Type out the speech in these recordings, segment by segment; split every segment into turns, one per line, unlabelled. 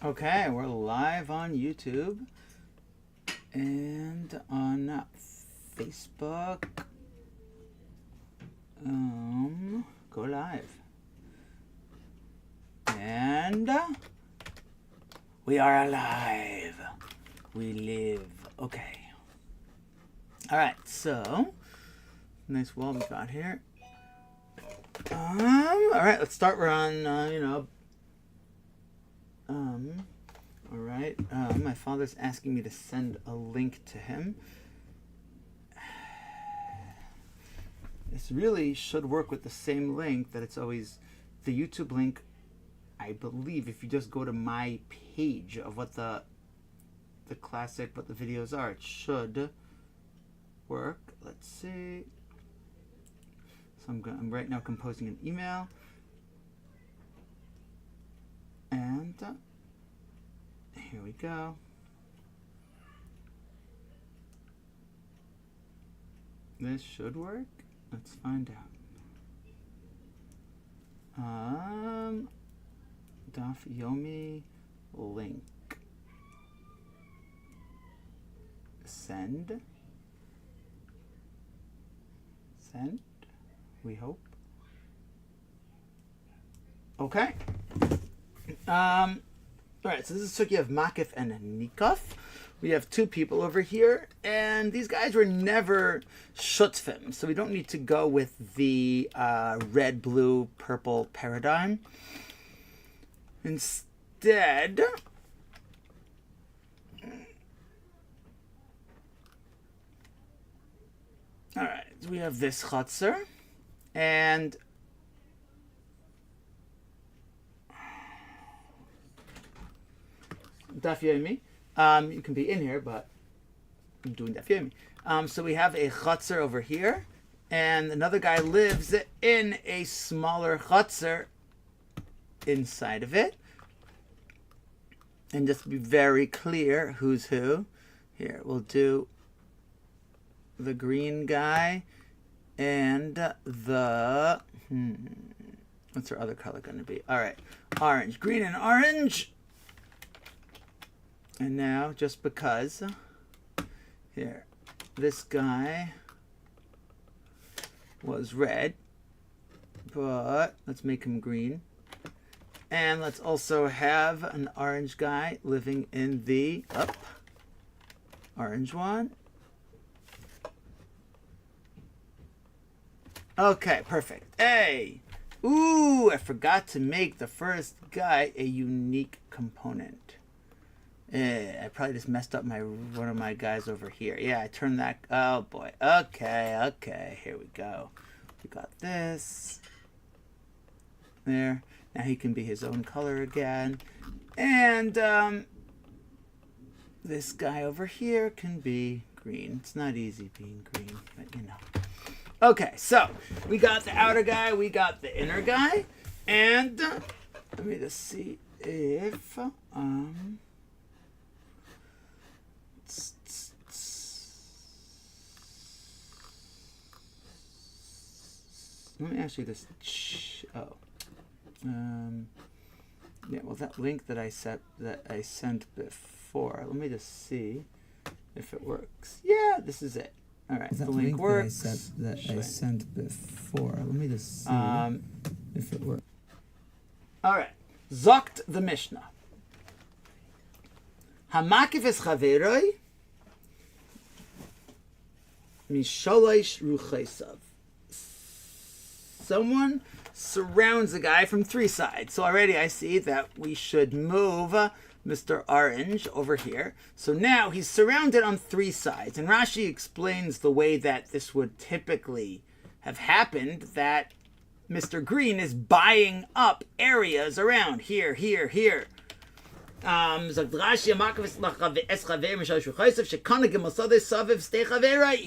Okay, we're live on YouTube and on Facebook. Go live. And we are alive. We live. Okay. All right, so nice wall we got here. All right, let's start. We're on, all right. My father's asking me to send a link to him. This really should work with the same link that it's always the YouTube link. I believe if you just go to my page of what the classic, what the videos are, it should work. Let's see. So I'm right now composing an email. And here we go. This should work. Let's find out. Daf Yomi link. Send. Send. We hope. Okay. All right, so this is Suki of Makif and Nikaf. We have two people over here, and these guys were never shutzfim, so we don't need to go with the red, blue, purple paradigm. Instead, all right, so we have this chutzner, and Daf Yomi. You can be in here, but I'm doing Daf Yomi. So we have a chutzner over here, and another guy lives in a smaller chutzner inside of it. And just to be very clear who's who, here we'll do the green guy and the what's our other color going to be? All right, orange, green, and orange. And now, just because, here, this guy was red, but let's make him green. And let's also have an orange guy living in the orange one. Okay, perfect. Hey! Ooh, I forgot to make the first guy a unique component. I probably just messed up one of my guys over here. Yeah, I turned that. Oh boy. Okay. Here we go. We got this. There. Now he can be his own color again. And this guy over here can be green. It's not easy being green, but you know. Okay, so we got the outer guy, we got the inner guy, and let me just see if let me ask you this. Yeah, well, that link that I sent before. Let me just see if it works. Yeah, this is it. All right, the link works. That I sent before. Let me just see if it works. All right, Zokt the Mishnah. Hamakif es chaveroi misholosh ruchaisav. Someone surrounds a guy from three sides. So already I see that we should move Mr. Orange over here. So now he's surrounded on three sides. And Rashi explains the way that this would typically have happened, that Mr. Green is buying up areas around here. He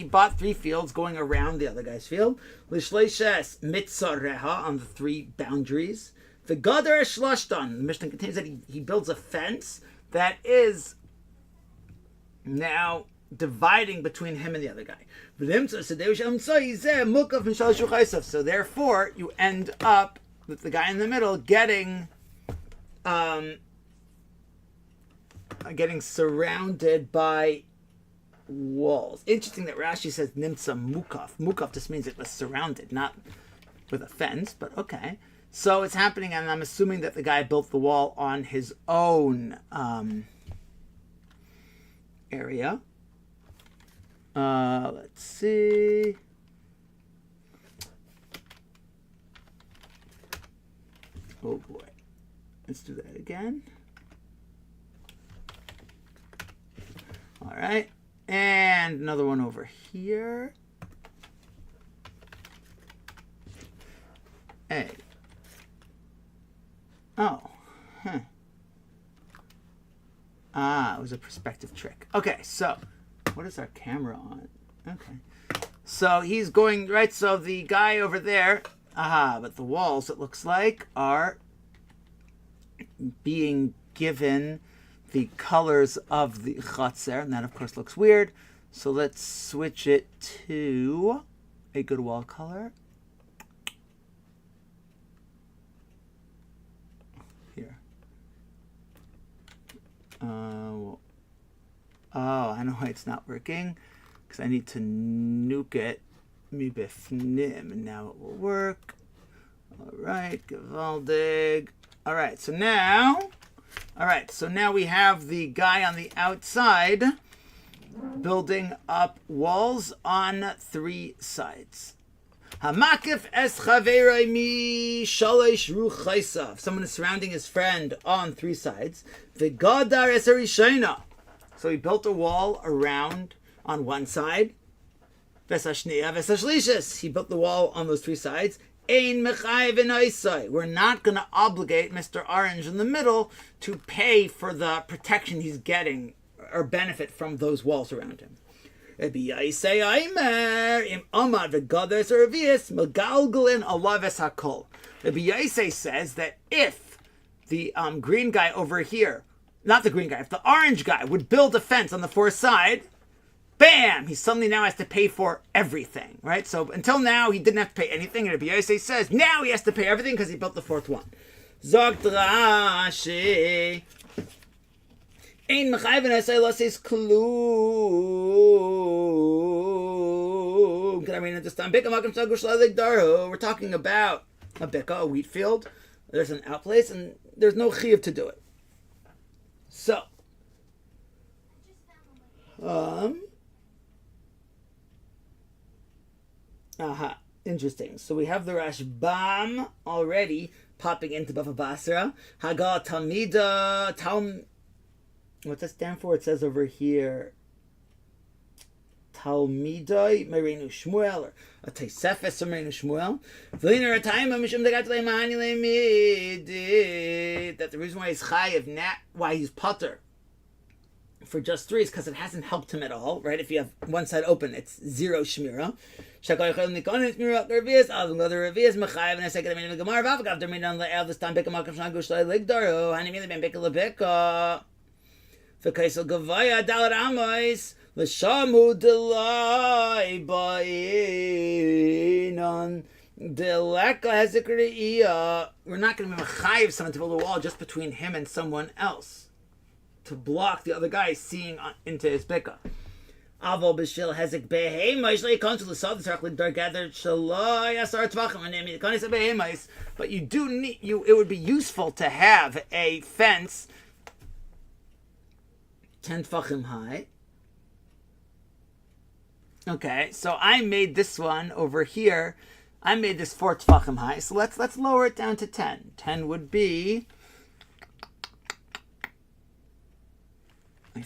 bought three fields going around the other guy's field. On the three boundaries. The Gadar Shlashtan, the Mishnah contains that he builds a fence that is now dividing between him and the other guy. So therefore, you end up with the guy in the middle getting getting surrounded by walls. Interesting that Rashi says nimtza mukaf. Mukaf just means it was surrounded, not with a fence, but okay. So it's happening, and I'm assuming that the guy built the wall on his own area. Let's see. Oh boy. Let's do that again. All right. And another one over here. Hey. Oh. Huh. It was a perspective trick. Okay, so what is our camera on? Okay. So he's going, right, so the guy over there, but the walls, it looks like, are being given the colors of the chatzer, and that, of course, looks weird. So let's switch it to a good wall color. Here. Oh, I know why it's not working. Because I need to nuke it. Mi bifnim, and now it will work. All right, gewaldig. All right, so now we have the guy on the outside building up walls on 3 sides. Hamakif es chaverei mi shalosh ruchaisav. Someone is surrounding his friend on 3 sides. V'gadar es harishona. So he built a wall around on one side. Vesashniya vesashlishis. He built the wall on those 3 sides. Ein mechai v'noisai. We're not going to obligate Mr. Orange in the middle to pay for the protection he's getting or benefit from those walls around him. Rabbi Yaisei Aimer im Amad v'gadar servius megalgalin alaves hakol. Rabbi Yaisei says that if the green guy over here, not the green guy, if the orange guy would build a fence on the 4th side, bam! He suddenly now has to pay for everything, right? So until now, he didn't have to pay anything. And Rabbi Yosef says, now he has to pay everything because he built the 4th one. Zogt Rashi. Ein mechayv v'nesei loses klum. Can I read it this time? Bika makam shal gushla ligdaru. We're talking about a bika, a wheat field. There's an outplace, and there's no chiyuv to do it. So, interesting. So we have the Rashbam already popping into Bava Basra. Hagal Talmida what's that stand for? It says over here Talmidai Merenu Shmuel, or a Taisefes Merenu Shmuel. V'liner Atayim Mishum Degat Leimani Leimid. That the reason why he's chayiv, why he's potter for just 3 is because it hasn't helped him at all, right? If you have one side open, it's 0 shmira. We're not going to be mechayiv someone to build a wall just between him and someone else, to block the other guy seeing into his bika. Aval b'shil hezek behemais leikon to the south circle dar gathered shaloi asar tvachim and name the behemais. But you do need it would be useful to have a fence 10 tvachim high. Okay, so I made this one over here. I made this 4 tvachim high. So let's lower it down to 10. 10 would be, I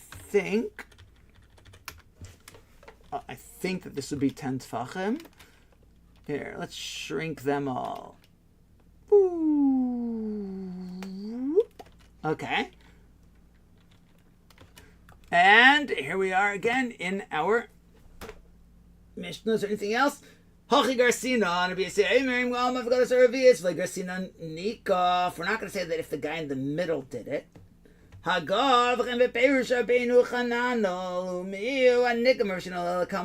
think that this would be 10 tfachim. Here, let's shrink them all. Ooh. Okay. And here we are again in our Mishnah. Is there anything else? Hachi Garsina, and be say, we're not going to say that if the guy in the middle did it. Come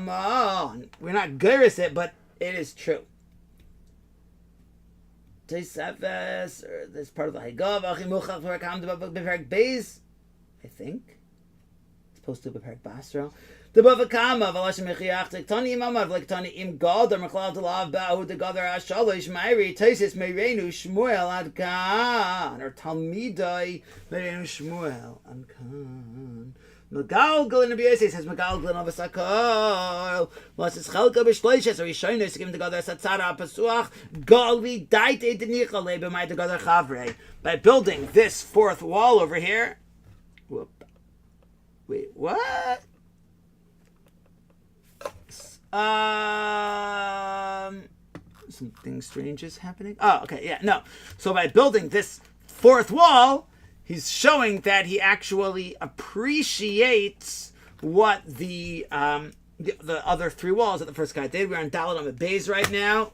on. We're not gurus it, but it is true. This part of the Hagav, I think. supposed to be Perik Basra. The Bavakama, Valasha Mechiach, Tani Imamav, like Tani Im God, or Machlal Dalav Bahu, the Gadar Ashalish, Mairi, Taisis, Meirenu, Shmuel, Adkan, or Talmidai, Meirenu, Shmuel, Adkan. Megalgal in the BSA says Megalgal of a Sakal. Was is Chalka Bishleishes, or Yishonus, to give the Gadar Satsara Pasuach, Galvi, Daite, Denichale, Bemai, the Gadar Chavre. By building this fourth wall over here. Whoop. Wait, what? Something strange is happening. Oh, okay, yeah, no. So by building this fourth wall, he's showing that he actually appreciates what the other three walls that the first guy did. We're on Dalet on Beis right now,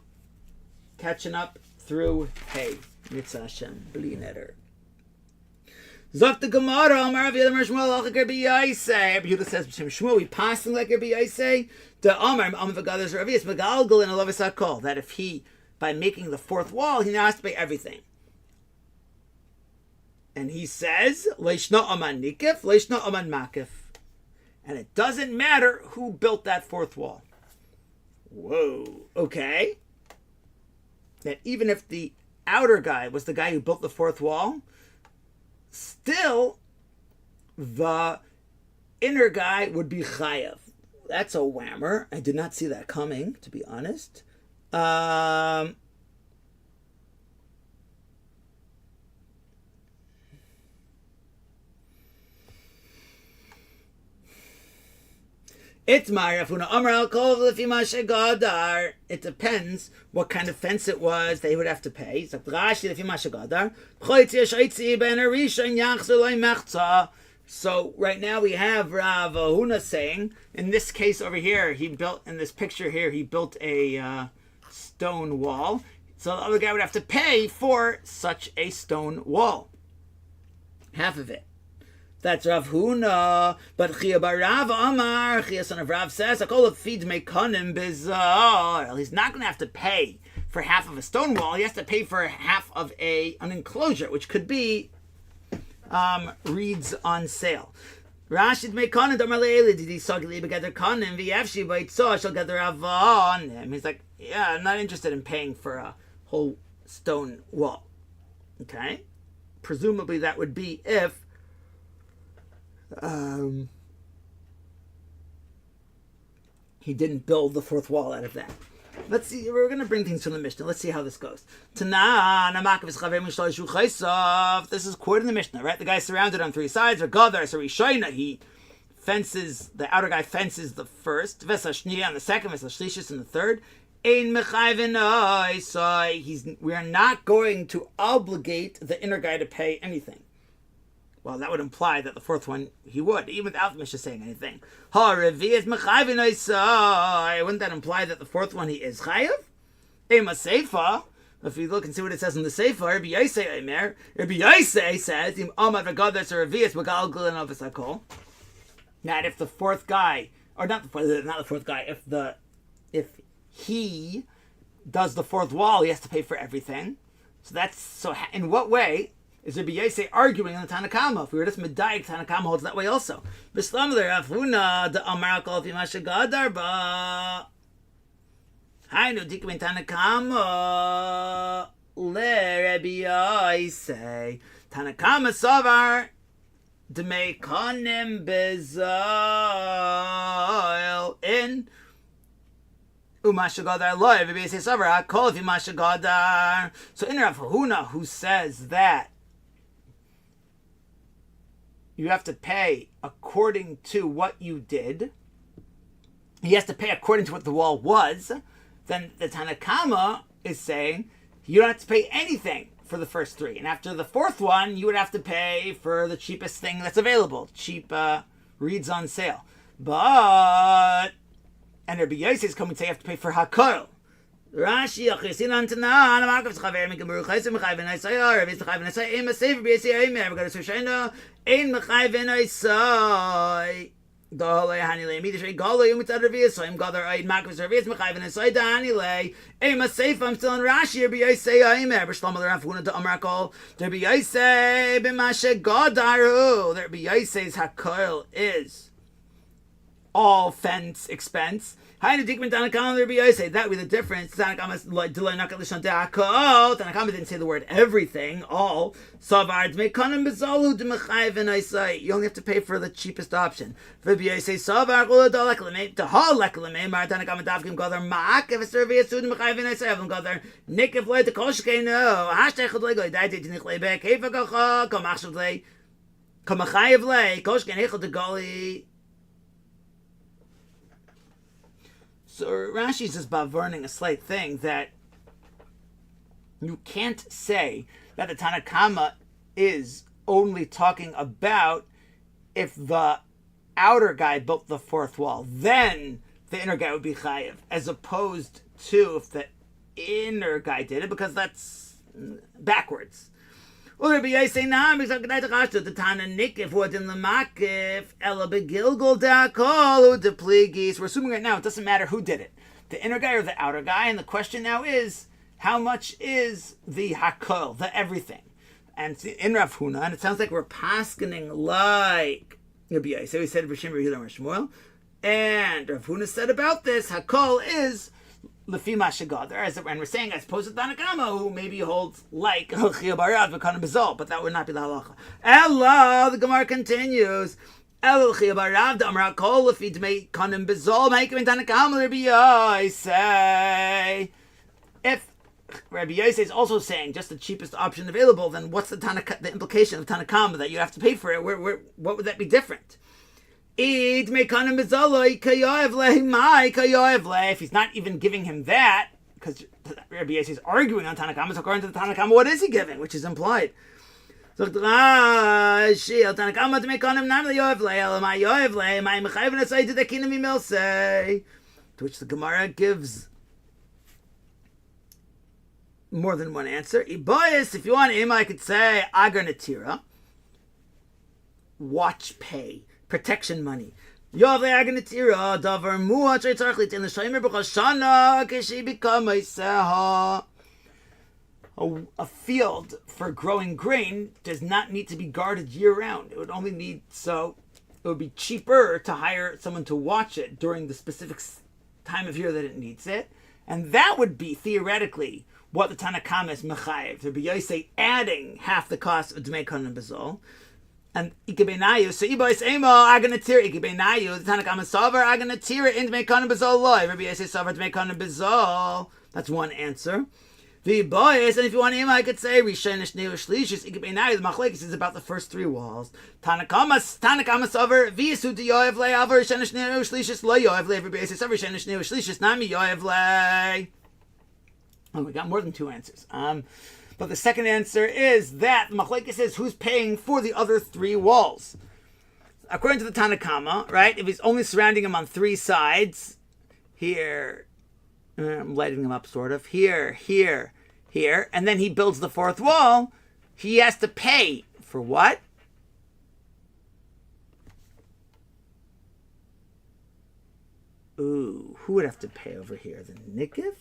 catching up through Hey Mitzvah Hashem Bli Neder. Zok the Gemara, Amar Rav Yehuda Shmuel Achik Rabbi Yosei. Rabbi Yehuda says, Shmuel, we passing like Rabbi Yosei. The Amar V'Gadar Rav Yis Megalgal in a Lovis HaKol. That if he, by making the fourth wall, he now has to pay everything. And he says, Leishna Aman Nikif, Leishna Aman Makif. And it doesn't matter who built that fourth wall. Whoa, okay. That even if the outer guy was the guy who built the fourth wall, still, the inner guy would be chayav. That's a whammer. I did not see that coming, to be honest. It's Marafuna Amral Kol Lefimashe Gadar. It depends what kind of fence it was they would have to pay. So right now we have Rav Huna saying, in this case over here, he built, in this picture here, he built a stone wall. So the other guy would have to pay for such a stone wall. Half of it. That's Rav Huna, but Chia bar Rav Amar, Chia son of Rav says, "Akol of feed mekonim bizar." He's not going to have to pay for half of a stone wall. He has to pay for half of an enclosure, which could be reeds on sale. Rashid mekonim damarleili did he sagli begather konim v'yavshi b'itzo shall gather avon. He's like, yeah, I'm not interested in paying for a whole stone wall. Okay, presumably that would be if. He didn't build the fourth wall out of that. Let's see. We're going to bring things from the Mishnah. Let's see how this goes. This is quoting the Mishnah, right? The guy's surrounded on three sides. He fences, the outer guy fences the first. On the second. On the third. We are not going to obligate the inner guy to pay anything. Well, that would imply that the fourth one, he would, even without the Mishnah saying anything. Wouldn't that imply that the fourth one, he is chayav? Ema seifa. If you look and see what it says in the seifa, Rabbi Yosei says, that if the fourth guy, or not the fourth guy, if he does the fourth wall, he has to pay for everything. So in what way is Rabbi Yosei arguing on the Tanakama? If we were just medayik, Tanakama holds that way also. Bislam le Rav Huna the Amar Kol Fimashe Gadar ba. Hainu dikmin Tanakama le Rabbi Yosei. Tanakama savar demei konim bezail in Umashe Gadar loy. Rabbi Yosei savar Kol Fimashe Gadar. So in Rav Huna, who says that you have to pay according to what you did, he has to pay according to what the wall was, then the Tanakama is saying you don't have to pay anything for the first three. And after the fourth one, you would have to pay for the cheapest thing that's available, cheap reeds on sale. And Rabbi Yosei is coming to say you have to pay for Hakol. Rashi Achisin Antana Anamakas Chaver Mikamur Chaisim Chayven Isayar Rabbi Chayven Isay Aim a Saver BC Aim I've got a Sushana Ain Chayven Isay Dole Hanile Midish Galo Yumit Ravi so I'm gather Aid Makas Ravi Chayven Isay Danile Aim a Safe I'm still in Rashi Rabbi Yosei Aim Rabbi Shlomo the Rafuna to Amrakol Rabbi Yosei B'Mashe Godaru Rabbi Yosei's Hakol is all fence expense. That would be the difference. Tanakama didn't say the word everything, all. You only have to pay for the cheapest option. So Rashi is learning a slight thing that you can't say that the Tanakama is only talking about if the outer guy built the fourth wall, then the inner guy would be chayiv, as opposed to if the inner guy did it, because that's backwards. We're assuming right now it doesn't matter who did it, the inner guy or the outer guy, and the question now is how much is the hakol, the everything. And in Rav Huna, and it sounds like we're paskening like Rabbi Yosef. So he said B'Shem Yehuda Shmuel, and Rav Huna said about this hakol is Lefi Mashagadar, as when we're saying, as opposed to Tanakama, who maybe holds like Chia Barav V'Kanim Bezol, but that would not be the halacha. Ella, the Gemara continues. El Chia Barav D'Amra Kol Lefi Dmei Kanim Bezol Ma'ikvin Tanakama Rabbi Yosef. If Rabbi Yosef is also saying just the cheapest option available, then what's the implication of Tanakama that you have to pay for it? What would that be different? If he's not even giving him that, because Rabbi Yosef is arguing on Tanakama, so according to the Tanakama, what is he giving? Which is implied. To which the Gemara gives more than one answer. If you want him, I could say Agar Natira, watch pay, protection money. A field for growing grain does not need to be guarded year round. It would only need, so it would be cheaper to hire someone to watch it during the specific time of year that it needs it. And that would be theoretically what the Tanakama is mechayev. To be Yosef adding half the cost of Dmei Kohen Bezol. And Ikebenayu, so Ibois Emo, Aganatir, Ikebenayu, the Tanakama Savar, Aganatir, in Dmei Kohen Bezol loy. Rabbi Yosef Savar Dmei Kohen Bezol. That's one answer. The boys, and if you want him, I could say Rishonish Neo Shlishis, Ikebenayu, the Machlekes is about the first three walls. Tanakama Savar, Visu de Yoev Le, Avar Rishonish Neo Shlishis, Lo Yoev Le, Rabbi Yosef Savar Rishonish Neo Shlishis, Nami Yoev Le. Oh, we got more than two answers. But the second answer is that the Machlekes says who's paying for the other three walls. According to the Tanakama, right, if he's only surrounding him on three sides, here, I'm lighting him up sort of, here, and then he builds the fourth wall, he has to pay for what? Ooh, who would have to pay over here? The Nikiv?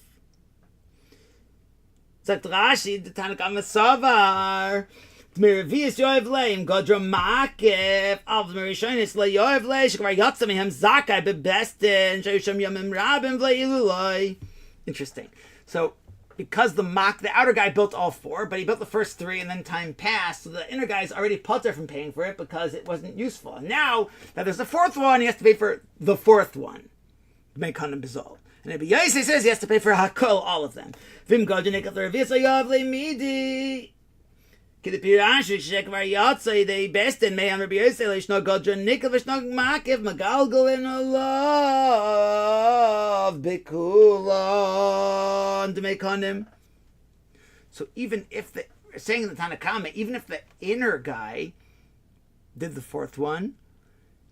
Sagt Rashi, the Tanakama Savar, Miravius Yoev Leim, Godra Makif, Av Mirishonis Le Yoev Le, Shekvar Yatzam Hem Zakai Bebestin, Shayusham Yamim Rabim Vleiluloi. Interesting. So, because the outer guy built all four, but he built the first three and then time passed, so the inner guy is already putter from paying for it because it wasn't useful. And now that there's a fourth one, he has to pay for the fourth one. Make Hanan Bizol. And Rabbi Yosef says he has to pay for Hakol, all of them. Vim Godjanik of the Ravisa Yavle Midi. Kidipirashu Shekvar Yatzai, the best in Mayan Rabbi Yosef, Lishno Godjanik of Shnog Makiv, Magalgal in a love, Bikulon, to make on him. So even if saying in the Tanakama, even if the inner guy did the fourth one,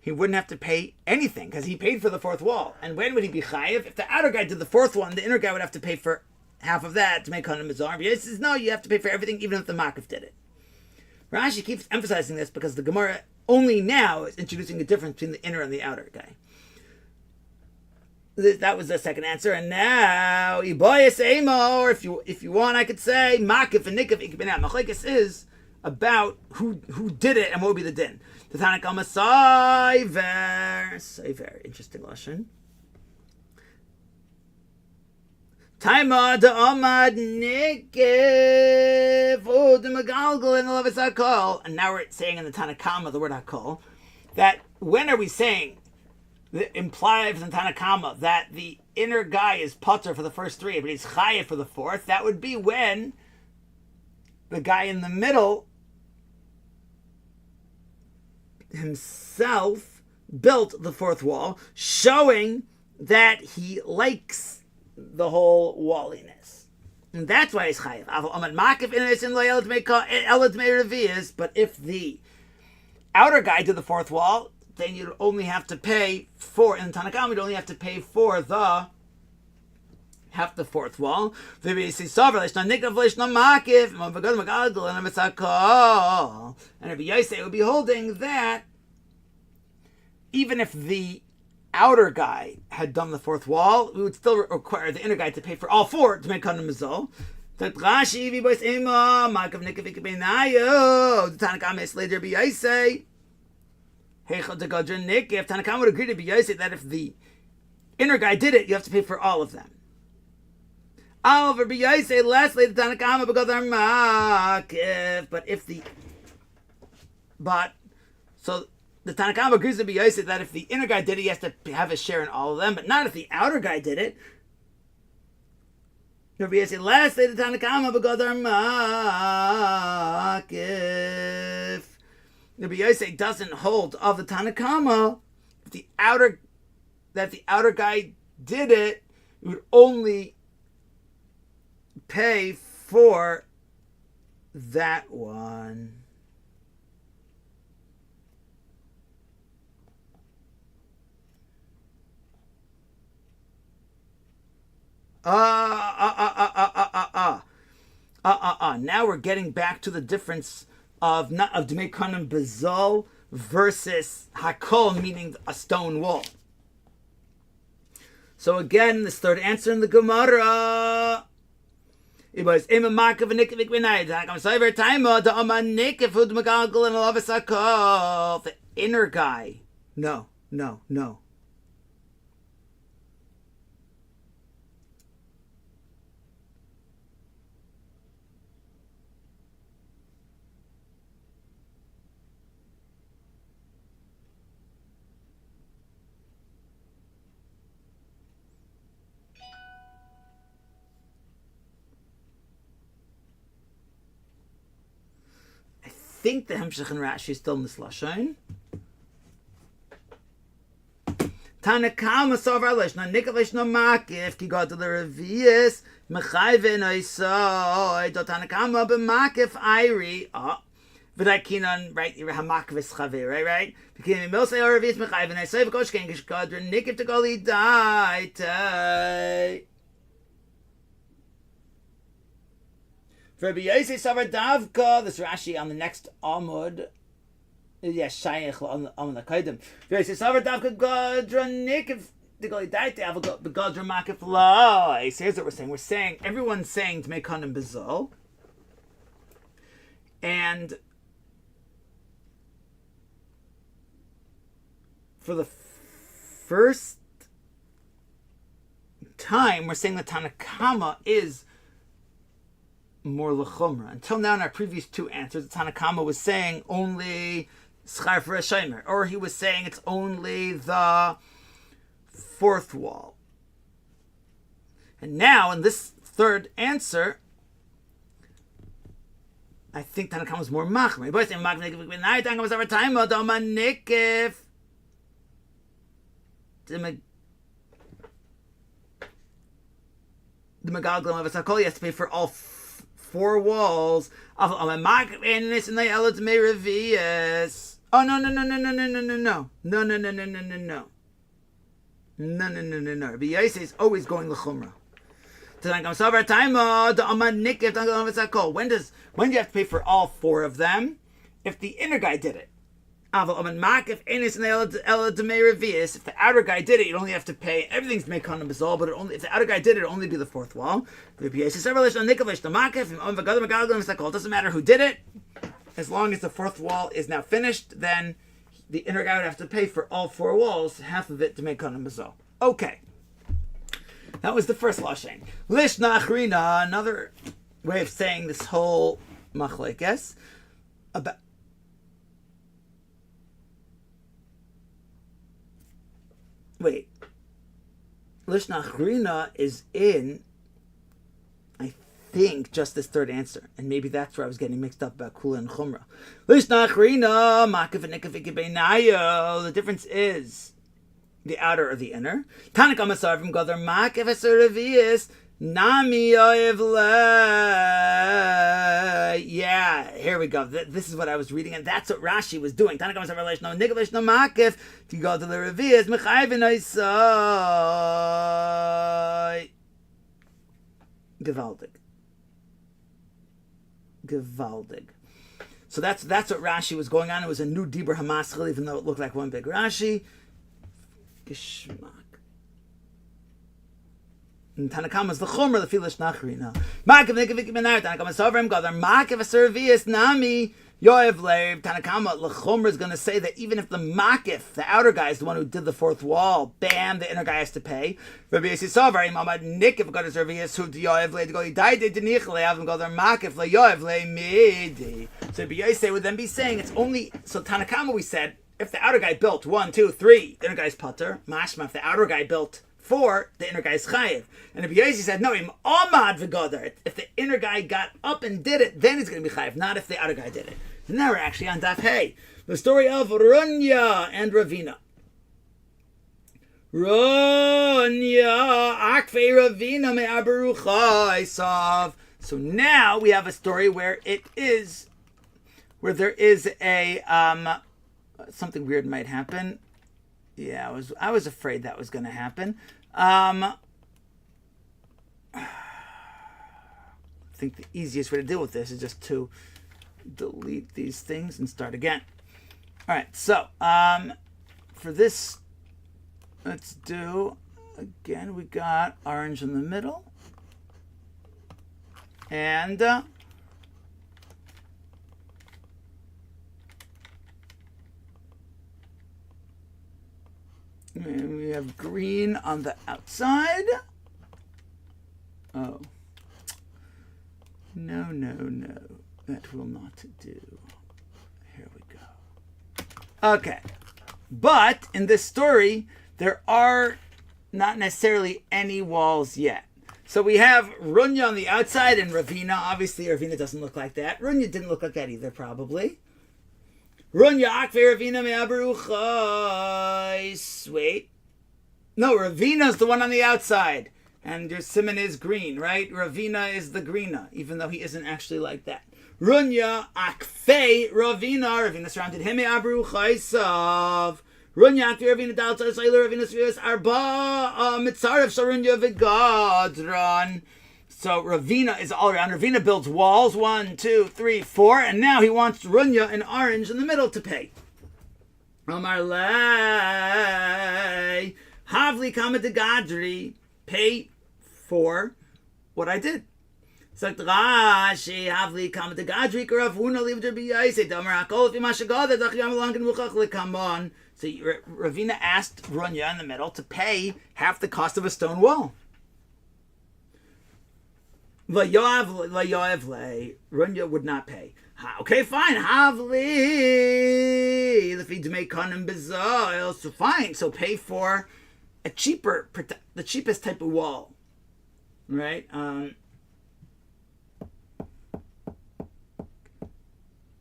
he wouldn't have to pay anything because he paid for the fourth wall. And when would he be chayiv? If the outer guy did the fourth one, the inner guy would have to pay for half of that to make Hanan Bizarre. But he says, no, you have to pay for everything, even if the Makif did it. Rashi keeps emphasizing this because the Gemara only now is introducing a difference between the inner and the outer guy. That was the second answer. And now, Iboyes Emo, or if you want, I could say, Makif and Nikif, Ikbenah. Machlekes is about who did it and what would be the din. The Tanakama Saiver. Interesting lashon. Taima de Amad Nikif the Megalgal and the Levis Hakol. And now we're saying in the Tanakama the word Hakol. That when are we saying that implies in the Tanakama that the inner guy is putter for the first three, but he's chayiv for the fourth? That would be when the guy in the middle himself built the fourth wall, showing that he likes the whole walliness. And that's why he's chayiv. But if the outer guy did the fourth wall, then you'd only have to pay for, in the Tanakama, you'd only have to pay for the half the fourth wall. And if Yosei would be holding that even if the outer guy had done the fourth wall, we would still require the inner guy to pay for all four to make Kanam Mizol. That Rashi, Vibois Ema, Makav Nikavik Benayo, the Tanakama is later B'Yosei. Heichel de Godra Nik, if Tanakama would agree to B'Yosei that if the inner guy did it, you have to pay for all of them. Over B'Yosei, lastly, the Tanakama B'Godar Makav. So the Tanakama agrees to B'Yosei that if the inner guy did it, he has to have a share in all of them, but not if the outer guy did it. Lastly, the Tanakama B'Godar Makav. Rabbi Yosei doesn't hold of the Tanakama. If the outer guy did it, you would only pay for that one. Now we're getting back to the difference of Dmei Kanim Bezol versus Hakol, meaning a stone wall. So again, this third answer in the Gemara. It was the inner guy. No. I think the Hemshech and Rashi is still in this lashon. Tanakama sovar lishna nikalish no makif ki got to the revius mechayven oisoi do Tanakama b'makif iri v'dakinon right hamakvis chaver right became milsei revius mechayven oisoi v'koshken kishkadr nikif to goli dai. For Rabbi Yosei Savar Davka, this Rashi on the next Amud, Shaykh on the Kaidim. Rabbi Yosei Savar Davka Gadra Nikif Digoli Daite Avga Gadra Makif Lai. So here's what we're saying. Everyone's saying to make Kanim Bezol, and for the first time, we're saying that Tanakama is more lechumra. Until now, in our previous two answers, the Tanakama was saying only schar for a shomer, or he was saying it's only the fourth wall. And now, in this third answer, I think Tanakama is more machmer. Both saying machmer Tanakama was over time Adama Nikif. The Megalgalim of Asakol, he has to pay for all four walls. Oh no. Rabbi Yosei is always going l'chumra. When do you have to pay for all four of them? If the inner guy did it. If the outer guy did it, you'd only have to pay. Everything's made kind of bizarre, but if the outer guy did it, it'd only be the fourth wall. It doesn't matter who did it. as long as the fourth wall is now finished, then the inner guy would have to pay for all 4 walls, half of it to make kanim bazo. Okay. That was the first lashon. Lishna achrina, another way of saying this whole machlekes about. Wait. Lishna achrina is in, I think, just this third answer, and maybe that's where I was getting mixed up about kula and chumrah. Lishna achrina makav nikav beinayo. The difference is the outer or the inner. Tanak amasarvim gadar makav asuravius nami oyev le. Yeah, here we go. This is what I was reading, and that's what Rashi was doing. Tanak amasarvim leishno nigalish no makav to go to the revius mechayvin oisai. Gewaldig. So that's what Rashi was going on. It was a new Dibur Hamaschel, even though it looked like one big Rashi. Geschmack. And Tanakama's the Chomer, the Filish Nachrina. Makav Nikavik Benar, Tanakama's Sovereign Godar, Makav Aservius Nami, Yoev Lev. Tanakama, the Chomer is going to say that even if the Makif, the outer guy, is the one who did the fourth wall, bam, the inner guy has to pay. Rabbi Yossi Sovereign, Mamad Nikif Godar Servius, who Yoev Le, to go, he died, they didn't have him Godar Makif, Le Yoev Le Midi. So Rabbi Yossi would then be saying it's only, so Tanakama we said, if the outer guy built 1, 2, 3, the inner guy's putter. Mashma, if the outer guy built 4, the inner guy's chayiv. And Rabbi Yossi said, no, im amad v'godar. If the inner guy got up and did it, then he's going to be chayiv, not if the outer guy did it. And now we're actually on Daf Hey. The story of Runya and Ravina. Runya, akfei Ravina me'abarucha isav. So now we have a story where there is a, something weird might happen. Yeah, I was afraid that was going to happen. I think the easiest way to deal with this is just to delete these things and start again. All right, so for this, let's do, again, we got orange in the middle. And we have green on the outside. Oh. No. That will not do. Here we go. Okay. But in this story, there are not necessarily any walls yet. So we have Runya on the outside and Ravina. Obviously, Ravina doesn't look like that. Runya didn't look like that either, probably. Runya akve Ravina me'abaruchais. Wait. No, Ravina's the one on the outside. And your simon is green, right? Ravina is the greena, even though he isn't actually like that. Runya akfe Ravina. Ravina surrounded him me'abaruchaisav. Runya akve Ravina daltar sayler Ravina svius arba mitzarev sharunya v'gadran. So Ravina is all around. Ravina builds walls, 1, 2, 3, 4, and now he wants Runya in orange in the middle to pay. Amar lei havli kama de gadri, pay for what I did. Sagt Rashi havli kama de gadri karavuna liv der biyase damar akol v'mashagada dachyam langen muchach lekamon. So Ravina asked Runya in the middle to pay half the cost of a stone wall. Runya would not pay. Okay, fine. Havli. So fine. So pay for a the cheapest type of wall. Right?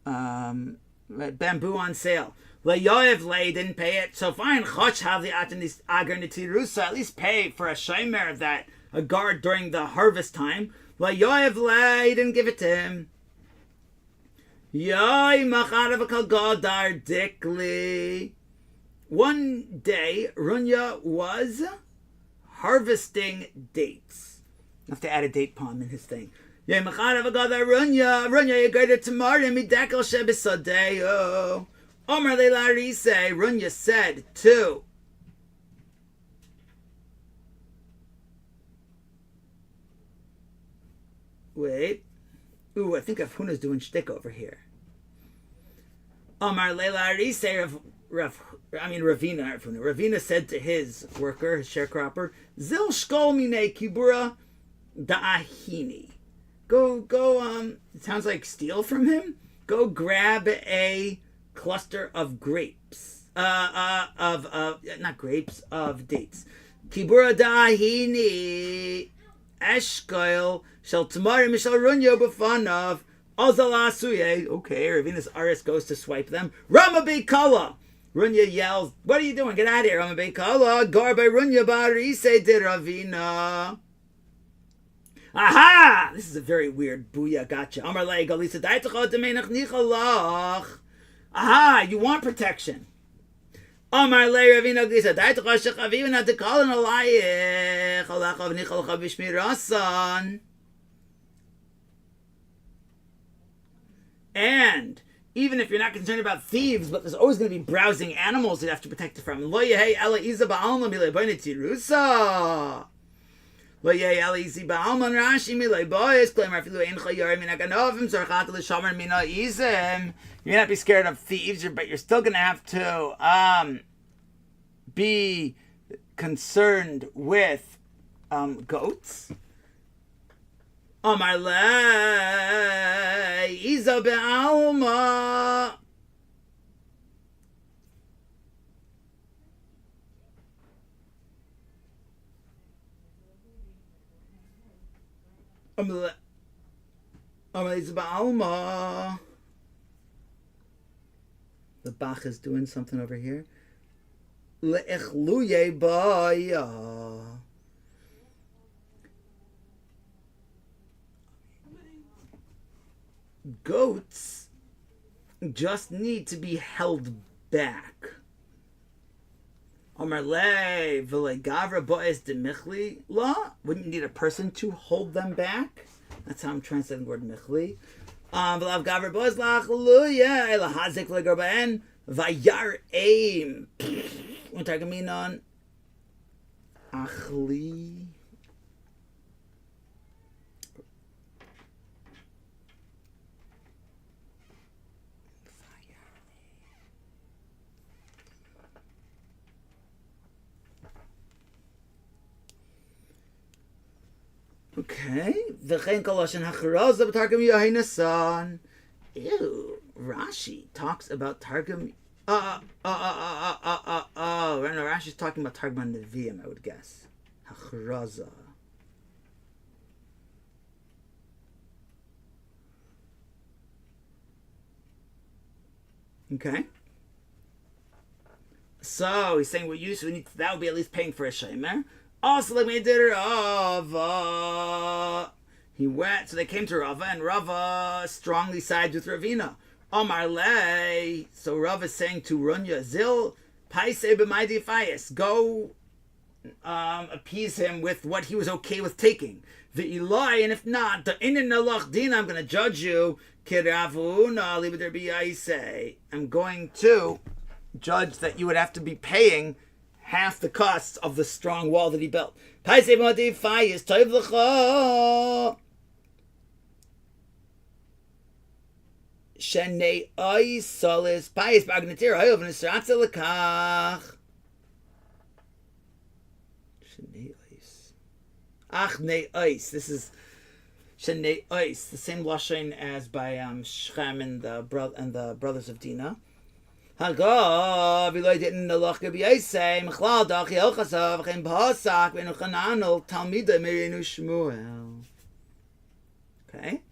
Bamboo on sale. Layoev didn't pay it. So fine. Choch havli atanis agar netirusa. At least pay for a shomer of that, a guard during the harvest time. Layoev didn't give it to him. Yoi macharav kagodar dikli. One day, Runya was harvesting dates. I have to add a date palm in his thing. Yoi macharav kagodar Runya yegardar tamarim midakel shebisadeo. Omer le'larise. Runya said to wait. Ooh, I think Afuna's doing shtick over here. Omar Leila Arise Ravina. Ravina said to his worker, his sharecropper, Zil shkol mine kibura da'ahini. Go, it sounds like steal from him. Go grab a cluster of grapes. Not grapes, of dates. Kibura da'ahini eshkoil shel tamari mishal runyo b'fanav. Okay, Ravina's Aris goes to swipe them. Rama Beikala! Runya yells, what are you doing? Get out of here, Rama Beikala! Gar by Runya Barise de Ravina. Aha! This is a very weird booyah gotcha. Amar Lei Galisa Daitacha Demenach Nichalach. Aha! You want protection. Amar Lei Ravina Galisa Daitacha Shechavivina Tekalan Alayich. Alachav Nichalcha Bishmirasan. And even if you're not concerned about thieves, but there's always going to be browsing animals you have to protect it from. Lo yehei ela iza ba'alma milei boine tirusa. Lo yehei ela izi ba'alma rashi milei bois. Klemar filu ein chayar min haganovim zarchat l'shamar mina izim. You may not be scared of thieves, but you're still going to have to be concerned with goats. Omar lei iza be'alma. Omar iza be'alma. The Bach is doing something over here. Le'echluye ba'ya. Goats just need to be held back. Omar le v'le gavra bo'es demichli la. Wouldn't you need a person to hold them back? That's how I'm translating the word michli. V'lav gavra bo'es la'achluya elahazik le'garbaen v'yar aim. U'targaminon achli. Okay. V'chein kol lashon hacharaza b'targum Yohainasan. Ew. Rashi talks about Targum. Rashi's talking about Targum Nevi'im, I would guess. Hacharaza. Okay. So he's saying that would be at least paying for a shemer. Also, like we did Rava. He went, so they came to Rava, and Rava strongly sides with Ravina. Omar lei. So Rava is saying to Runya, Zil paise b'maydi fayis. Go appease him with what he was okay with taking. The Eloi, and if not, the inin nalach din, I'm going to judge you. Kiravuna libader b'yaisei. I'm going to judge that you would have to be paying half the costs of the strong wall that he built. Paise b'maydi fayis toiv l'cha. Shenei ois solis pais bagnatir hayov nisratze lekach. Shenei ois. Ach nei ois. This is shenei ois, the same lashon as by Shechem and the brothers of Dinah. Hagav iloi didn't nalach b'yaisei mechlal dach yelchasav v'chein b'hasak v'enu chananol talmidei me'enu Shmuel. Okay.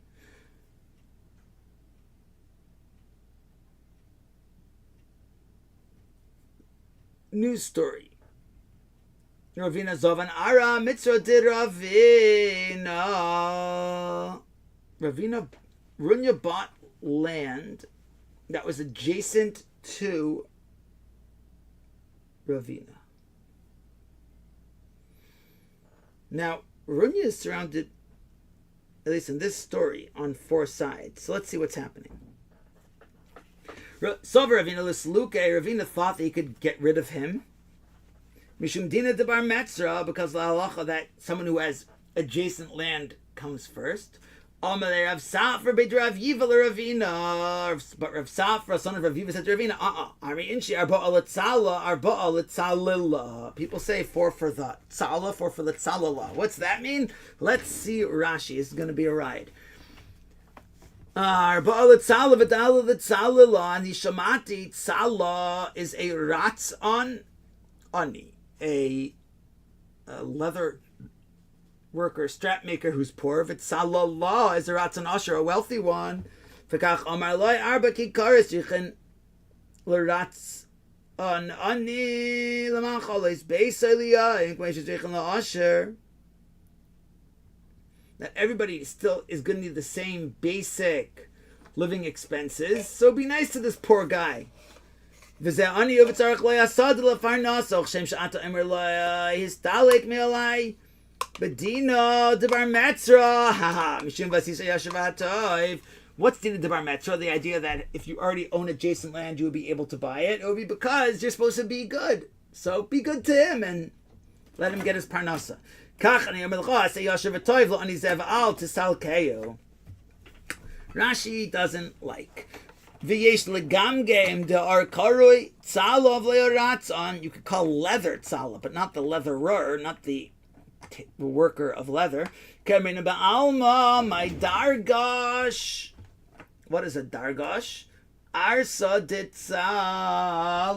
News story. Ravina Zovan Ara Mitzvah did Ravina. Runya bought land that was adjacent to Ravina. Now, Runya is surrounded, at least in this story, on four sides. So let's see what's happening. Ravina thought that he could get rid of him. Mishum Dina de Bar Metzra, because la halacha that someone who has adjacent land comes first. Amalei Rav Safra beit Rav Yiva Ravina. But Rav Safra, son of Rav Yiva, said to Ravina, Ari Inchi Arba'a L'Tzala, Arba'a L'Tzalila. People say 4 for the Tzala, 4 for the Tzalila. What's that mean? Let's see Rashi. This is going to be a ride. Arba'a L'Tzala v'Dala L'Tzalila. And the Shamati Tzala is a Ratzon Ani, a leather worker, strap maker who's poor. V'Tzalala is a Ratzon Asher, a wealthy one. V'kach Amar Loi Arba Kikaris Yichen L'Ratz Ani L'Mancholis Beis Aliyah Yichen Yichen L'Asher. That everybody still is going to need the same basic living expenses, so be nice to this poor guy. V'zeh Ani Uvitzarech Loi Asad L'Farnasoch Shem Sha'ata Emer Loi Histalek Me'alai Bedino Debar Metzra. Haha. Mishum Vasisa Yashavatov. What's the Debar Metzra? The idea that if you already own adjacent land, you would be able to buy it. It would be because you're supposed to be good. So be good to him and let him get his parnasa. Rashi doesn't like. You could call leather tzala, but not the leatherer, not the worker of leather. My dargosh. What is a dargosh? Arsa ditzala.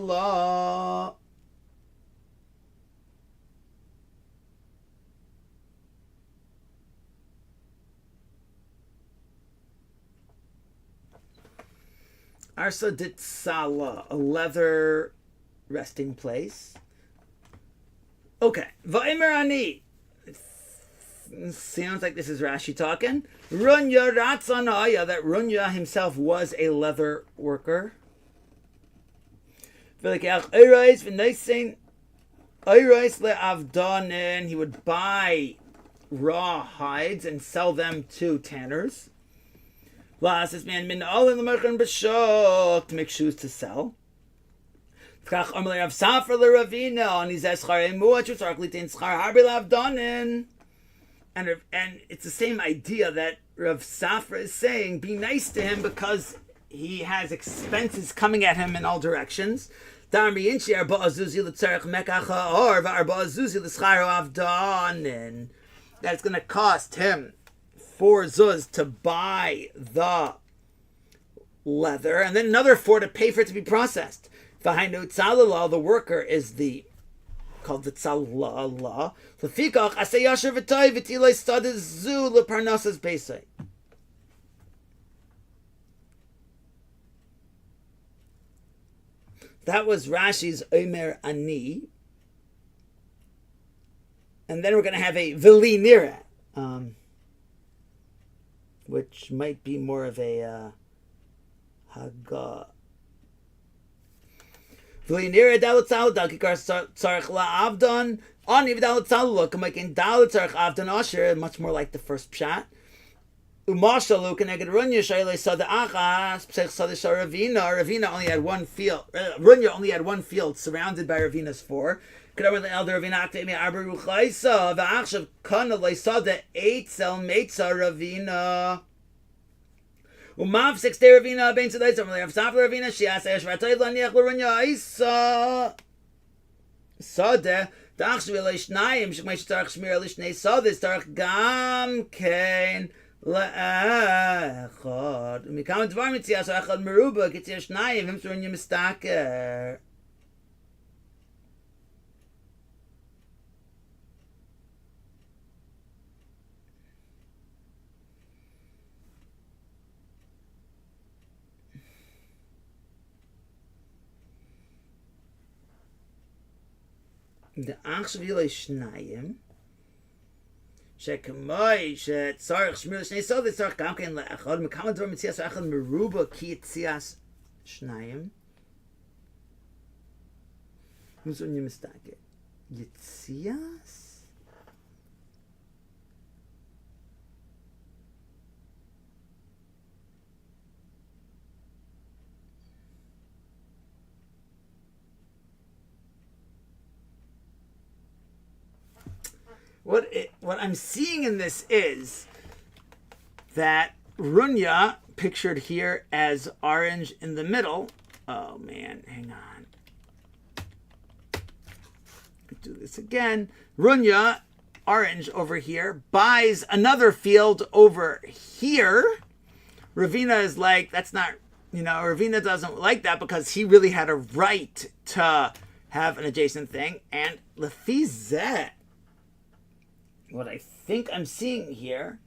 Arsa ditzala, a leather resting place. Okay. Va'imer ani. Sounds like this is Rashi talking. Runya Ratzanaya, that Runya himself was a leather worker. He would buy raw hides and sell them to tanners. To make shoes to sell. And it's the same idea that Rav Safra is saying, be nice to him because he has expenses coming at him in all directions. That it's going to cost him 4 zuz to buy the leather, and then another 4 to pay for it to be processed. The worker is called the tzalala. Lefikach asay yasher v'toy v'tilay stadez zu leparnasas beisay. That was Rashi's Omer Ani. And then we're going to have a Vili Nira, which might be more of a Haggah. Much more like the first pshat. Ravina only had one field. Runya only had one field surrounded by Ravina's 4. Umav 6 day Ravina ben Tzadai Rav Safra Ravina Shias Esh Vatayv Laniach L'Runya Isa Sada Dachshu Elay Shnayim Shekmei Shtarach Shmir Elay Shnei Sada Shtarach Gam Kein Le'echad Mikam Dvar Mitzias Echad Meruba Kitzir Shnayim Him Runya Mistaker. The Achshav Yilay Shnayim Shekemoi Shetzarech Shmir Shnei Sod Tzarech Gam Kein Le'echad Mekam Dvar Mitzias Echad Meruba Ki Yitzias Shnayim. Who's on your mistake? Yitzias? What I'm seeing in this is that Runya, pictured here as orange in the middle. Oh man, hang on. Do this again. Runya, orange over here, buys another field over here. Ravina is like, that's not, Ravina doesn't like that because he really had a right to have an adjacent thing. And Lefizet, what I think I'm seeing here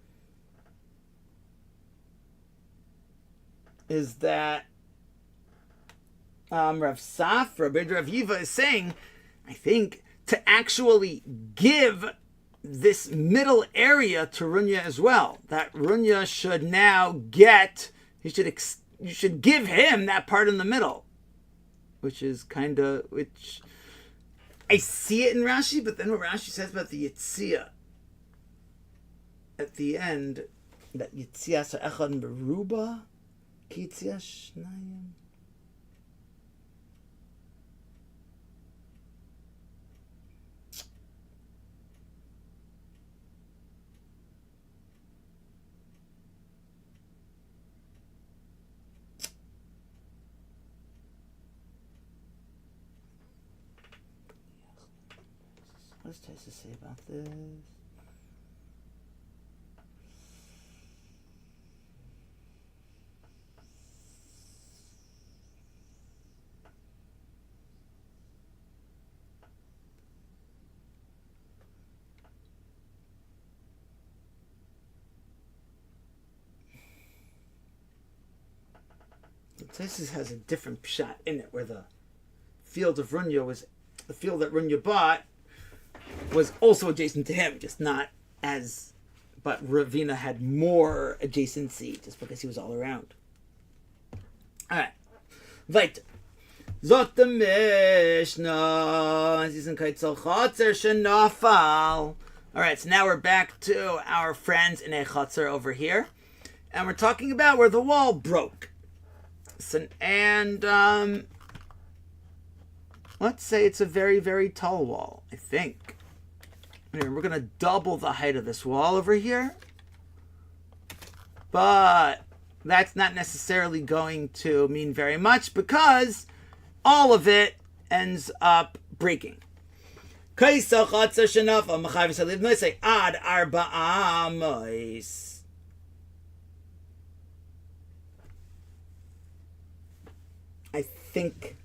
is that Rav Safra, Bid Rav Yiva is saying, I think, to actually give this middle area to Runya as well. That Runya should now get, you should give him that part in the middle. Which I see it in Rashi, but then what Rashi says about the Yitzia at the end, that Yitzia Sa'echad Meruba, Ki Yitzia Shnayim. What does Taisa say about this? Taisa has a different pshat in it, where the field of Runya was the field that Runya bought was also adjacent to him, just not as, but Ravina had more adjacency just because he was all around. Alright. Weiter. Zot the Mishnah. Alright, so now we're back to our friends in a Chatzar over here. And we're talking about where the wall broke. So, and let's say it's a very, very tall wall, I think. We're going to double the height of this wall over here. But that's not necessarily going to mean very much because all of it ends up breaking. I think...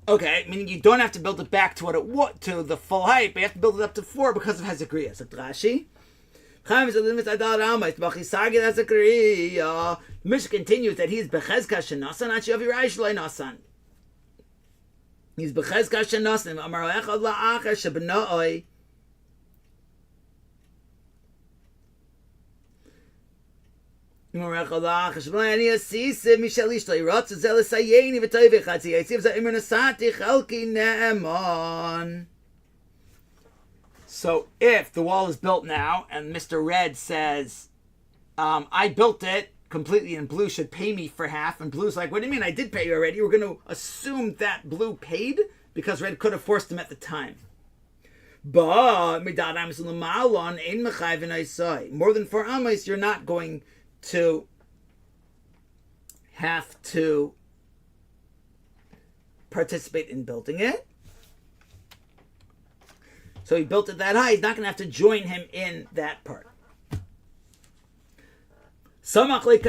Okay, meaning you don't have to build it back to what it was, to the full height, but you have to build it up to 4 because of Hezekriya. So Rashi. The Mishnah continues that he's Bechezka Shenasan, Achi Avirai Shloi Nasan. He's Bechezka Shenasan, Amar Echad La'acher Shebnoi. So if the wall is built now and Mr. Red says, I built it completely and Blue should pay me for half, and Blue's like, what do you mean I did pay you already? We're going to assume that Blue paid because Red could have forced him at the time. But more than 4 amos, you're not going to have to participate in building it. So he built it that high, he's not going to have to join him in that part. I'm not really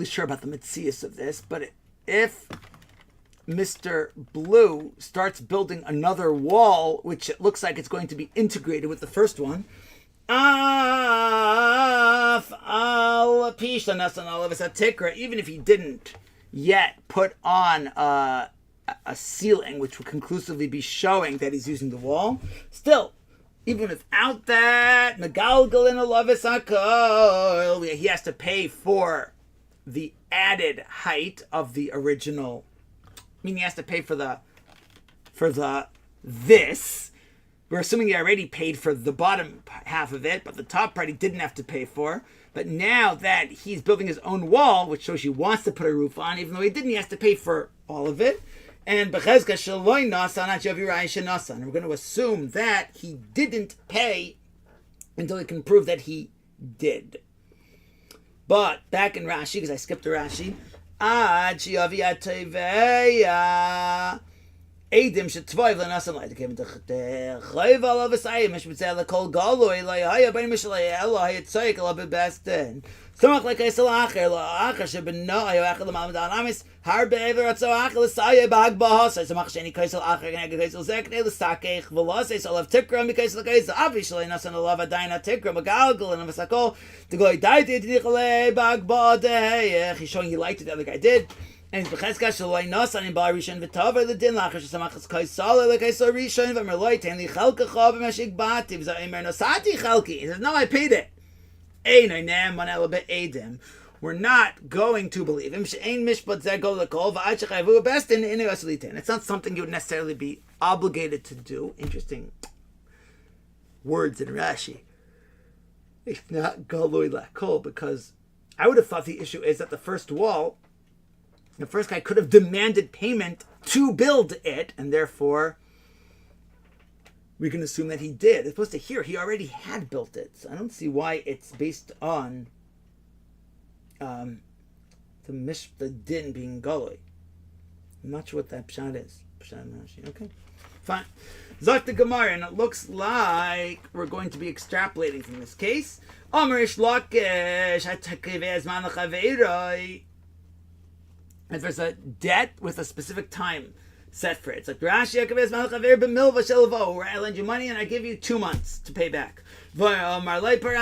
sure about the mitzias of this, but if Mr. Blue starts building another wall, which it looks like it's going to be integrated with the first one, even if he didn't yet put on a ceiling, which would conclusively be showing that he's using the wall, still, even without that, he has to pay for the added height of the original. I mean, he has to pay for the this. We're assuming he already paid for the bottom half of it, but the top part he didn't have to pay for. But now that he's building his own wall, which shows he wants to put a roof on, even though he didn't, he has to pay for all of it. And we're going to assume that he didn't pay until he can prove that he did. But back in Rashi, because I skipped to Rashi, Ad Shiavi Ateveya Edim Shetvoiv Lanasan Light came to Chayv Alav Asayim Mishmitzel Kol Galoi Layaya Ben Mishalay Ella Yitzaik Alab Bestin. Samach like I saw Acher La Acher Shabno Ayoachel Mamadan Amis Harbe Ever Atzoachel Saya Bag Bahas Samach Shani Kaisel Acher Nag Kaisel Zekne Sakech Velas Alav Tikram Kaisel Kaisel Avishly Nasan Alav Adina Tikram Galgal and Vasako the guy died in Nikolay Bag Bade. He's showing he liked it, the other guy did. And he's Becheska Shaloi Nasan in Bar Rishon Vitaver the Din Lacher Samachas Kaisal like I saw Rishon Vamerloit and the Chalka Chav Meshik Bati Zamer Nosati Chalki. He says, no, I paid it. We're not going to believe him. It's not something you would necessarily be obligated to do. Interesting words in Rashi. It's not galoi lakol, because I would have thought the issue is that the first wall, the first guy could have demanded payment to build it, and therefore we can assume that he did. As opposed to here, he already had built it. So I don't see why it's based on the din being galoi. I'm not sure what that pshat is. Okay, fine. Zok the Gemara, and it looks like we're going to be extrapolating from this case. If there's a debt with a specific time set for it. It's like Rashi where I lend you money and I give you 2 months to pay back. And the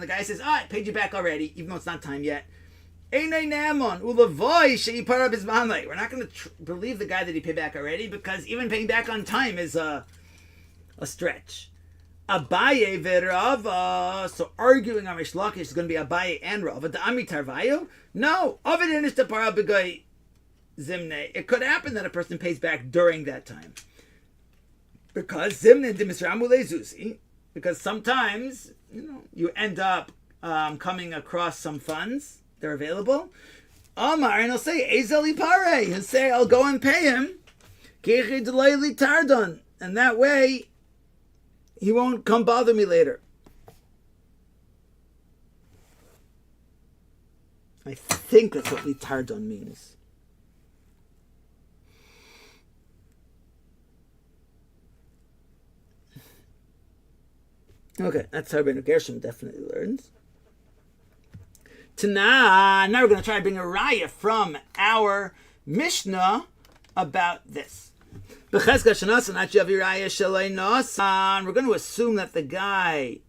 guy says, I paid you back already, even though it's not time yet. We're not going to believe the guy that he paid back already, because even paying back on time is a stretch. Abaye v'Rava. So arguing on Rish Lakish is going to be Abaye and Rava. The Ami Tarvayu? No. Zimne. It could happen that a person pays back during that time. Because Zimne Dimisramu Lezusi. Because sometimes, you end up coming across some funds. They're available. Amar, and he'll say, Ezeli Pare. He'll say, I'll go and pay him. And that way, he won't come bother me later. I think that's what litardon means. Okay, that's how Rabbeinu Gershom definitely learns. Now we're going to try to bring a raya from our Mishnah about this. We're going to assume that the guy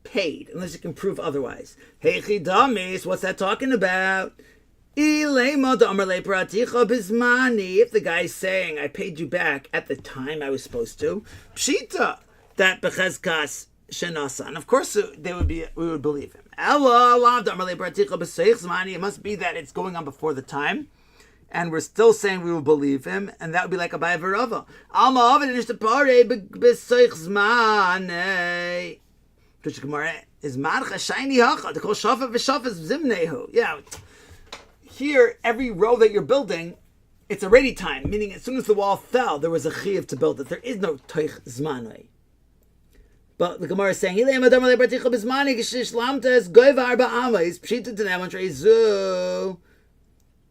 paid, unless you can prove otherwise. What's that talking about? If the guy's saying, I paid you back at the time I was supposed to, pshita, that bechezkas shenasan. Of course, we would believe him. It must be that it's going on before the time, and we're still saying we will believe him, and that would be like a Abaye v'Rava. Alma ovid nishtapare b'seich zmane. Because Gemara is marcha shiny hacha. The kol shafa v'shafa zimnehu. Yeah. Here, every row that you're building, it's already time. Meaning, as soon as the wall fell, there was a chiyuv to build it. There is no toich zmanei. But the Gemara is saying,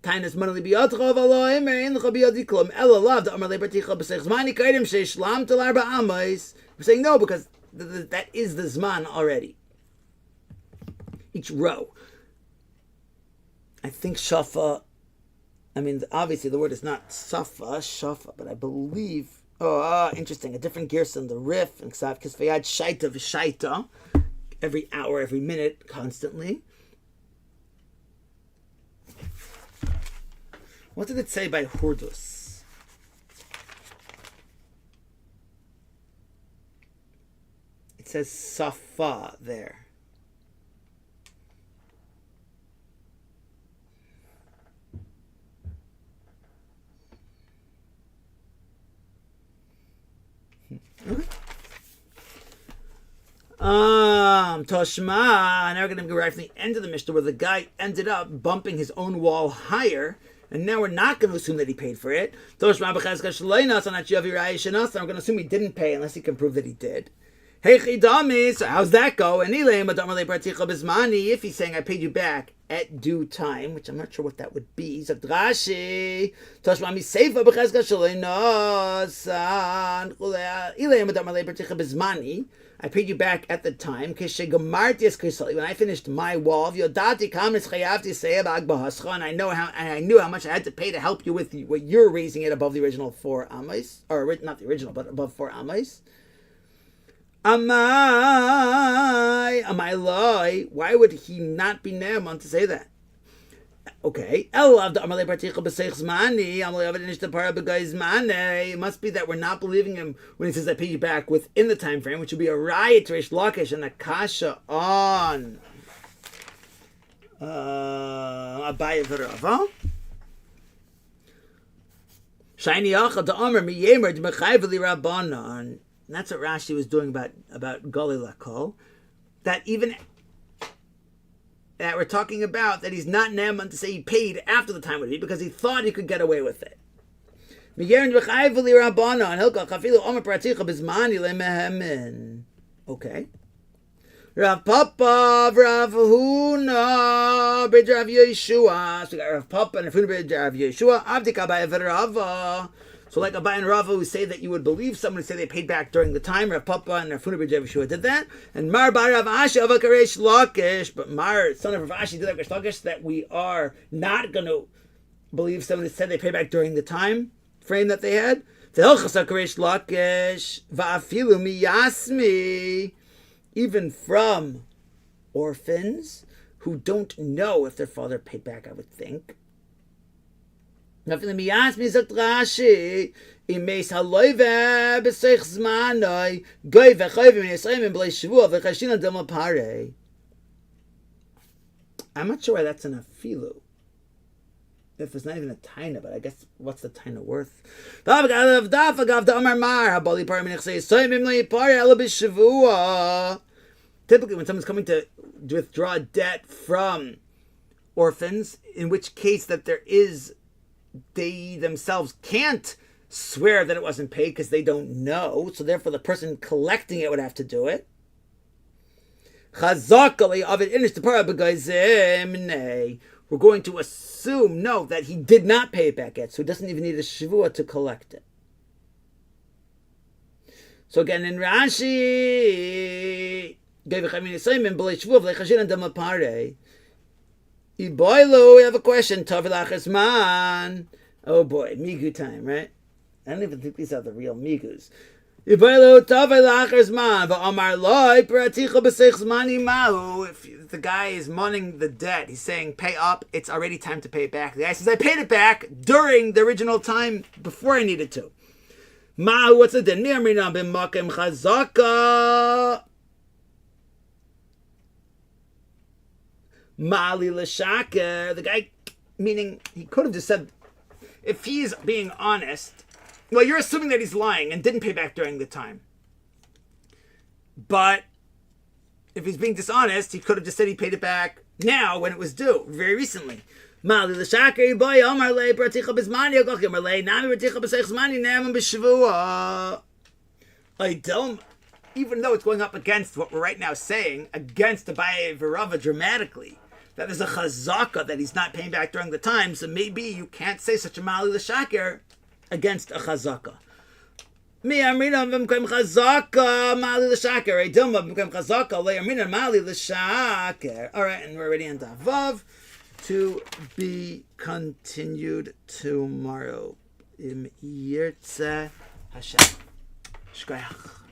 Tainus manali biyatcha v'lo emer in l'cha biyadi klum ela lav da amar le'barticha b'seich zmani kaidim sheishlam tel arba amayis. We're saying no, because that is the zman already. Each row. I think shafa, obviously the word is not safa, shafa, but I believe, interesting, a different gerson, the riff, and ksav kisvayad shaita v'shaita, every hour, every minute, constantly. What did it say by hurdus? It says safa there. Okay. Toshma. Now we're going to go right from the end of the Mishnah, where the guy ended up bumping his own wall higher, and now we're not going to assume that he paid for it. Toshma b'chezka shleinas on atyavi raya shenas. I'm going to assume he didn't pay unless he can prove that he did. Hey chidami, so how's that go? And if he's saying I paid you back at due time, which I'm not sure what that would be. So Rashi, Toshmami Seifa b'chezka shalei nosan. I paid you back at the time. When I finished my wall, and I knew how much I had to pay to help you with what you're raising it above the original 4 amos, or not the original, but above 4 amos. Am I lie? Why would he not be Naaman to say that? Okay. It must be that we're not believing him when he says I pay you back within the time frame, which would be a riot to Reish Lakish and a kasha on Abaye v'Rava. Shiny achad Omer miyemer d'mechayv l'Rabbanan. And that's what Rashi was doing about Gali Lakol. That even that we're talking about that he's not Naaman to say he paid after the time would be because he thought he could get away with it. Okay. Rav Papa, Rav Huna, Brid Rav Yeshua. So we got Rav Papa and Rav Huna, Brid Rav Yeshua. Avdika by Rava. So like Abai and Rava who say that you would believe someone who say they paid back during the time. Rav Papa and Rav Huna B'Rav Yeshua did that. And Mar Bar Rav Ashi Avak Reish Lakish. But Mar, son of Rav Ashi, did like Reish Lakish, that we are not going to believe someone who said they paid back during the time frame that they had. Reish Lakish Va'afilu miyasmi. Even from orphans who don't know if their father paid back, I would think. So like Abai I'm not sure why that's an afilu. If it's not even a taina, but I guess what's the taina worth? Typically, when someone's coming to withdraw debt from orphans, in which case that there is, they themselves can't swear that it wasn't paid because they don't know, so therefore the person collecting it would have to do it. We're going to assume, no, that he did not pay it back yet, so he doesn't even need a shavua to collect it. So again, in Rashi, we have a question. Oh boy, migu time, right? I don't even think these are the real migus. If the guy is money the debt, he's saying pay up, it's already time to pay it back. The guy says I paid it back during the original time before I needed to. What's the din? Mali l'shaker. The guy, meaning he could have just said, if he's being honest, well, you're assuming that he's lying and didn't pay back during the time. But if he's being dishonest, he could have just said he paid it back now when it was due, very recently. Mali l'shaker boy Omar le praticha bizmani agoch Omar le nami praticha b'seich zmani ne'amam b'shavua. I don't. Even though it's going up against what we're right now saying, against Abaye v'Rava dramatically, that there's a chazaka that he's not paying back during the time, so maybe you can't say such a mali l'shaker against a chazaka. Mi amrina b'mkem chazaka mali l'shaker. Dilma b'mkem chazaka le amrina mali l'shaker. All right, and we're already on Vav, to be continued tomorrow. Im Yirtzeh Hashem. Shkoyach.